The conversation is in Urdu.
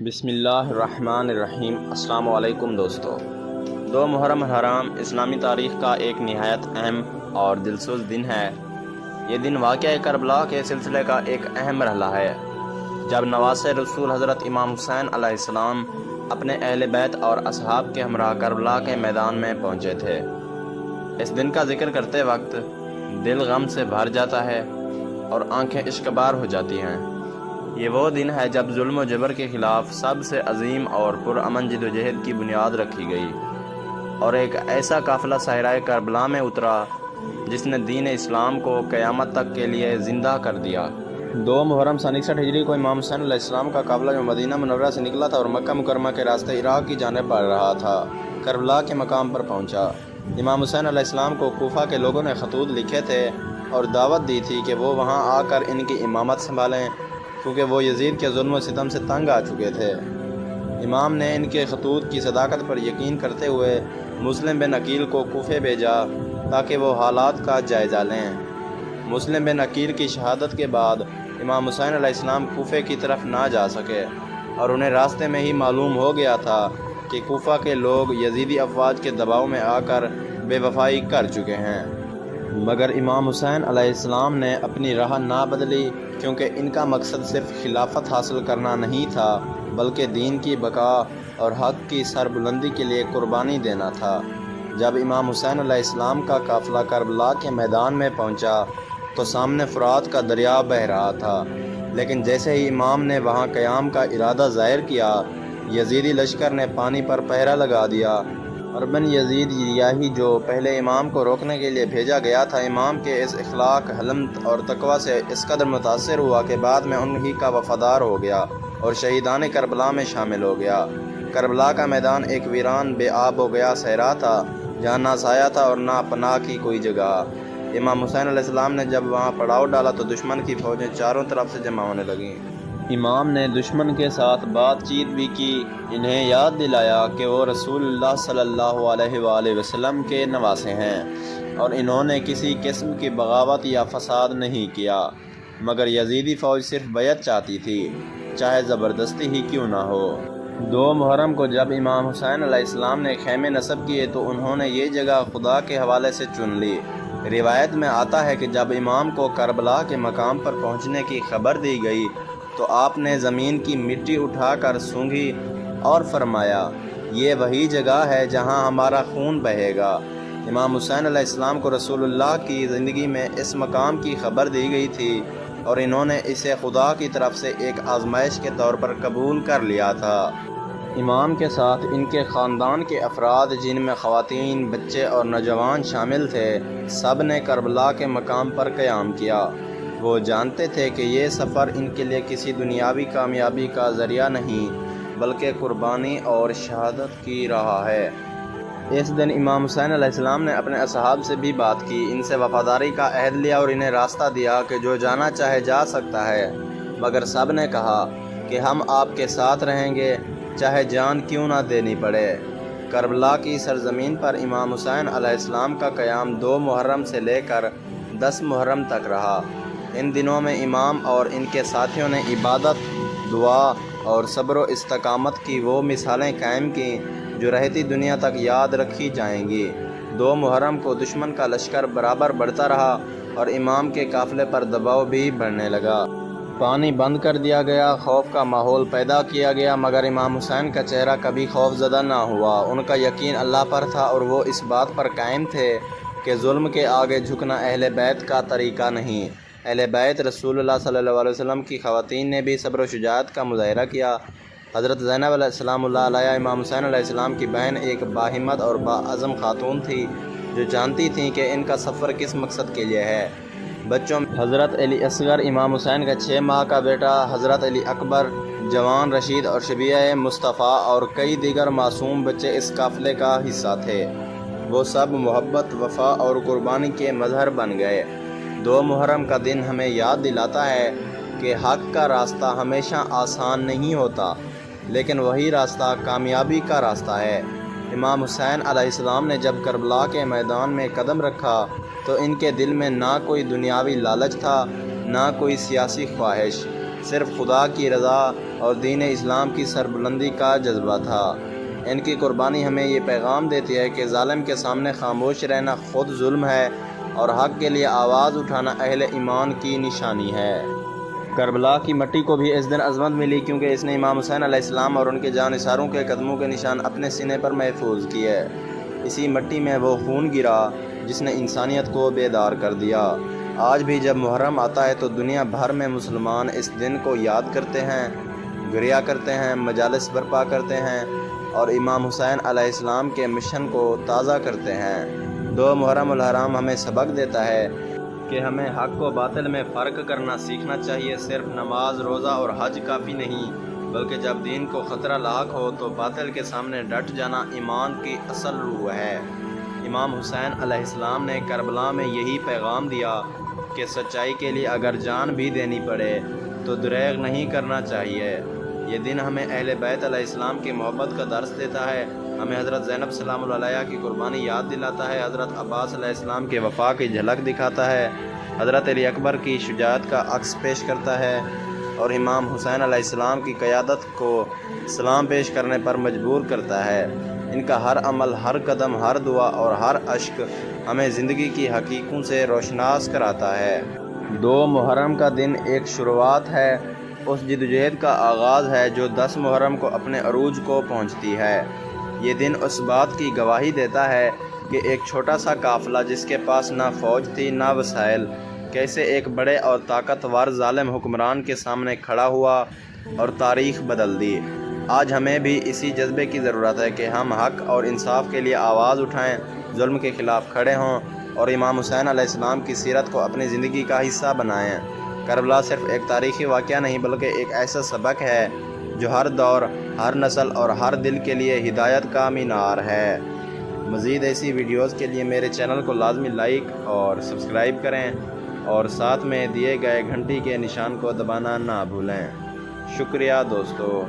بسم اللہ الرحمن الرحیم۔ السلام علیکم دوستو۔ 2 محرم الحرام اسلامی تاریخ کا ایک نہایت اہم اور دلسوز دن ہے۔ یہ دن واقعہ کربلا کے سلسلے کا ایک اہم مرحلہ ہے، جب نواسۂ رسول حضرت امام حسین علیہ السلام اپنے اہل بیت اور اصحاب کے ہمراہ کربلا کے میدان میں پہنچے تھے۔ اس دن کا ذکر کرتے وقت دل غم سے بھر جاتا ہے اور آنکھیں اشکبار ہو جاتی ہیں۔ یہ وہ دن ہے جب ظلم و جبر کے خلاف سب سے عظیم اور پرامن جدوجہد کی بنیاد رکھی گئی، اور ایک ایسا قافلہ صحرائے کربلا میں اترا جس نے دین اسلام کو قیامت تک کے لیے زندہ کر دیا۔ 2 محرم سن 61 ہجری کو امام حسین علیہ السلام کا قافلہ جو مدینہ منورہ سے نکلا تھا اور مکہ مکرمہ کے راستے عراق کی جانب بڑھ رہا تھا، کربلا کے مقام پر پہنچا۔ امام حسین علیہ السلام کو کوفہ کے لوگوں نے خطوط لکھے تھے اور دعوت دی تھی کہ وہ وہاں آ کر ان کی امامت سنبھالیں، کیونکہ وہ یزید کے ظلم و ستم سے تنگ آ چکے تھے۔ امام نے ان کے خطوط کی صداقت پر یقین کرتے ہوئے مسلم بن عقیل کو کوفے بھیجا تاکہ وہ حالات کا جائزہ لیں۔ مسلم بن عقیل کی شہادت کے بعد امام حسین علیہ السلام کوفے کی طرف نہ جا سکے، اور انہیں راستے میں ہی معلوم ہو گیا تھا کہ کوفہ کے لوگ یزیدی افواج کے دباؤ میں آ کر بے وفائی کر چکے ہیں۔ مگر امام حسین علیہ السلام نے اپنی راہ نہ بدلی، کیونکہ ان کا مقصد صرف خلافت حاصل کرنا نہیں تھا بلکہ دین کی بقا اور حق کی سربلندی کے لیے قربانی دینا تھا۔ جب امام حسین علیہ السلام کا قافلہ کربلا کے میدان میں پہنچا تو سامنے فرات کا دریا بہہ رہا تھا، لیکن جیسے ہی امام نے وہاں قیام کا ارادہ ظاہر کیا، یزیدی لشکر نے پانی پر پہرا لگا دیا۔ اربن یزید ریاحی جو پہلے امام کو روکنے کے لیے بھیجا گیا تھا، امام کے اس اخلاق، حلمت اور تقوی سے اس قدر متاثر ہوا کہ بعد میں انہی کا وفادار ہو گیا اور شہیدان کربلا میں شامل ہو گیا۔ کربلا کا میدان ایک ویران بے آب ہو گیا صحرا تھا، جہاں نہ سایہ تھا اور نہ پناہ کی کوئی جگہ۔ امام حسین علیہ السلام نے جب وہاں پڑاؤ ڈالا تو دشمن کی فوجیں چاروں طرف سے جمع ہونے لگیں۔ امام نے دشمن کے ساتھ بات چیت بھی کی، انہیں یاد دلایا کہ وہ رسول اللہ صلی اللہ علیہ وآلہ وسلم کے نواسے ہیں اور انہوں نے کسی قسم کی بغاوت یا فساد نہیں کیا، مگر یزیدی فوج صرف بیعت چاہتی تھی، چاہے زبردستی ہی کیوں نہ ہو۔ 2 محرم کو جب امام حسین علیہ السلام نے خیمے نصب کیے تو انہوں نے یہ جگہ خدا کے حوالے سے چن لی۔ روایت میں آتا ہے کہ جب امام کو کربلا کے مقام پر پہنچنے کی خبر دی گئی تو آپ نے زمین کی مٹی اٹھا کر سونگھی اور فرمایا، یہ وہی جگہ ہے جہاں ہمارا خون بہے گا۔ امام حسین علیہ السلام کو رسول اللہ کی زندگی میں اس مقام کی خبر دی گئی تھی اور انہوں نے اسے خدا کی طرف سے ایک آزمائش کے طور پر قبول کر لیا تھا۔ امام کے ساتھ ان کے خاندان کے افراد، جن میں خواتین، بچے اور نوجوان شامل تھے، سب نے کربلا کے مقام پر قیام کیا۔ وہ جانتے تھے کہ یہ سفر ان کے لیے کسی دنیاوی کامیابی کا ذریعہ نہیں بلکہ قربانی اور شہادت کی راہ ہے۔ اس دن امام حسین علیہ السلام نے اپنے اصحاب سے بھی بات کی، ان سے وفاداری کا عہد لیا اور انہیں راستہ دیا کہ جو جانا چاہے جا سکتا ہے، مگر سب نے کہا کہ ہم آپ کے ساتھ رہیں گے، چاہے جان کیوں نہ دینی پڑے۔ کربلا کی سرزمین پر امام حسین علیہ السلام کا قیام 2 محرم سے لے کر 10 محرم تک رہا۔ ان دنوں میں امام اور ان کے ساتھیوں نے عبادت، دعا اور صبر و استقامت کی وہ مثالیں قائم کیں جو رہتی دنیا تک یاد رکھی جائیں گی۔ 2 محرم کو دشمن کا لشکر برابر بڑھتا رہا اور امام کے قافلے پر دباؤ بھی بڑھنے لگا۔ پانی بند کر دیا گیا، خوف کا ماحول پیدا کیا گیا، مگر امام حسین کا چہرہ کبھی خوف زدہ نہ ہوا۔ ان کا یقین اللہ پر تھا اور وہ اس بات پر قائم تھے کہ ظلم کے آگے جھکنا اہل بیت کا طریقہ نہیں۔ اہل بیت رسول اللہ صلی اللہ علیہ وسلم کی خواتین نے بھی صبر و شجاعت کا مظاہرہ کیا۔ حضرت زینب علیہ السلام اللہ علیہ، امام حسین علیہ السلام کی بہن، ایک باہمت اور باعزم خاتون تھی جو جانتی تھیں کہ ان کا سفر کس مقصد کے لیے ہے۔ بچوں میں حضرت علی اصغر، امام حسین کا 6 ماہ کا بیٹا، حضرت علی اکبر، جوان رشید اور شبیہ مصطفیٰ اور کئی دیگر معصوم بچے اس قافلے کا حصہ تھے۔ وہ سب محبت، وفا اور قربانی کے مظہر بن گئے۔ 2 محرم کا دن ہمیں یاد دلاتا ہے کہ حق کا راستہ ہمیشہ آسان نہیں ہوتا، لیکن وہی راستہ کامیابی کا راستہ ہے۔ امام حسین علیہ السلام نے جب کربلا کے میدان میں قدم رکھا تو ان کے دل میں نہ کوئی دنیاوی لالچ تھا، نہ کوئی سیاسی خواہش، صرف خدا کی رضا اور دین اسلام کی سربلندی کا جذبہ تھا۔ ان کی قربانی ہمیں یہ پیغام دیتی ہے کہ ظالم کے سامنے خاموش رہنا خود ظلم ہے اور حق کے لیے آواز اٹھانا اہل ایمان کی نشانی ہے۔ کربلا کی مٹی کو بھی اس دن عظمت ملی کیونکہ اس نے امام حسین علیہ السلام اور ان کے جانثاروں کے قدموں کے نشان اپنے سینے پر محفوظ کیے۔ اسی مٹی میں وہ خون گرا جس نے انسانیت کو بیدار کر دیا۔ آج بھی جب محرم آتا ہے تو دنیا بھر میں مسلمان اس دن کو یاد کرتے ہیں، گریہ کرتے ہیں، مجالس برپا کرتے ہیں اور امام حسین علیہ السلام کے مشن کو تازہ کرتے ہیں۔ 2 محرم الحرام ہمیں سبق دیتا ہے کہ ہمیں حق و باطل میں فرق کرنا سیکھنا چاہیے۔ صرف نماز، روزہ اور حج کافی نہیں، بلکہ جب دین کو خطرہ لاحق ہو تو باطل کے سامنے ڈٹ جانا ایمان کی اصل روح ہے۔ امام حسین علیہ السلام نے کربلا میں یہی پیغام دیا کہ سچائی کے لیے اگر جان بھی دینی پڑے تو دریغ نہیں کرنا چاہیے۔ یہ دن ہمیں اہل بیت علیہ السلام کی محبت کا درس دیتا ہے، ہمیں حضرت زینب سلام اللہ علیہا کی قربانی یاد دلاتا ہے، حضرت عباس علیہ السلام کے وفا کی جھلک دکھاتا ہے، حضرت علی اکبر کی شجاعت کا عکس پیش کرتا ہے اور امام حسین علیہ السلام کی قیادت کو سلام پیش کرنے پر مجبور کرتا ہے۔ ان کا ہر عمل، ہر قدم، ہر دعا اور ہر اشک ہمیں زندگی کی حقیقتوں سے روشناس کراتا ہے۔ 2 محرم کا دن ایک شروعات ہے، اس جدوجہد کا آغاز ہے جو 10 محرم کو اپنے عروج کو پہنچتی ہے۔ یہ دن اس بات کی گواہی دیتا ہے کہ ایک چھوٹا سا قافلہ جس کے پاس نہ فوج تھی نہ وسائل، کیسے ایک بڑے اور طاقتور ظالم حکمران کے سامنے کھڑا ہوا اور تاریخ بدل دی۔ آج ہمیں بھی اسی جذبے کی ضرورت ہے کہ ہم حق اور انصاف کے لیے آواز اٹھائیں، ظلم کے خلاف کھڑے ہوں اور امام حسین علیہ السلام کی سیرت کو اپنی زندگی کا حصہ بنائیں۔ کربلا صرف ایک تاریخی واقعہ نہیں بلکہ ایک ایسا سبق ہے جو ہر دور، ہر نسل اور ہر دل کے لیے ہدایت کا مینار ہے۔ مزید ایسی ویڈیوز کے لیے میرے چینل کو لازمی لائک اور سبسکرائب کریں اور ساتھ میں دیے گئے گھنٹی کے نشان کو دبانا نہ بھولیں۔ شکریہ دوستو۔